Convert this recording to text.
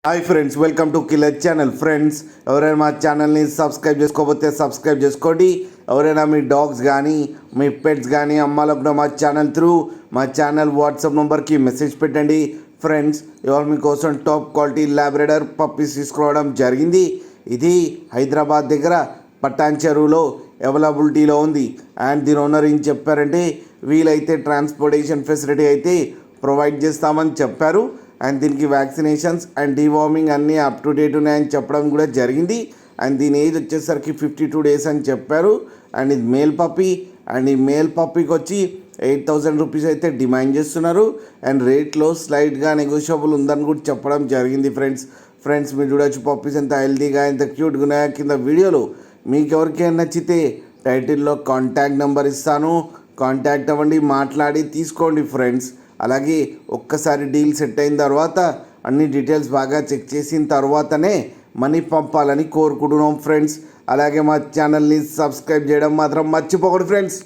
Hi friends, welcome to killer channel. Friends, ఎవరైనా మా ఛానల్ని సబ్స్క్రైబ్ చేసుకోకపోతే సబ్స్క్రైబ్ చేసుకోండి. ఎవరైనా మీ డాగ్స్ కానీ మీ పెట్స్ కానీ అమ్మాలనుకున్న మా ఛానల్ వాట్సాప్ నెంబర్కి మెసేజ్ పెట్టండి. ఫ్రెండ్స్, ఇవాళ మీకోసం టాప్ క్వాలిటీ లాబ్రడార్ పప్పీస్ తీసుకురావడం జరిగింది. ఇది హైదరాబాద్ దగ్గర పటాన్ చెరువులో అవైలబిలిటీలో ఉంది. అండ్ దీని ఓనర్ ఏం చెప్పారంటే, వీలైతే ట్రాన్స్పోర్టేషన్ ఫెసిలిటీ అయితే ప్రొవైడ్ చేస్తామని చెప్పారు. అండ్ దీనికి వ్యాక్సినేషన్స్ అండ్ డీవార్మింగ్ అన్నీ అప్ టు డేట్ ఉన్నాయని చెప్పడం కూడా జరిగింది. అండ్ దీని ఏజ్ వచ్చేసరికి 52 days అని చెప్పారు. అండ్ ఇది మేల్ పప్పీ. అండ్ ఈ మేల్ పప్పీకి వచ్చి 8,000 రూపీస్ అయితే డిమాండ్ చేస్తున్నారు. అండ్ రేట్లో స్లైడ్గా నెగోషియబుల్ ఉందని కూడా చెప్పడం జరిగింది. ఫ్రెండ్స్ మీరు చూడొచ్చు పప్పీస్ ఎంత హెల్తీగా ఎంత క్యూట్గా ఉన్నాయో. కింద వీడియోలో మీకు ఎవరికైనా నచ్చితే టైటిల్లో కాంటాక్ట్ నెంబర్ ఇస్తాను, కాంటాక్ట్ అవ్వండి, మాట్లాడి తీసుకోండి ఫ్రెండ్స్. అలాగే ఒక్కసారి డీల్ సెట్ అయిన తర్వాత అన్ని డీటెయిల్స్ బాగా చెక్ చేసిన తర్వాతనే మనీ పంపాలని కోరుకుంటున్నాం ఫ్రెండ్స్. అలాగే మా ఛానల్ని సబ్స్క్రైబ్ చేయడం మాత్రం మర్చిపోకండి ఫ్రెండ్స్.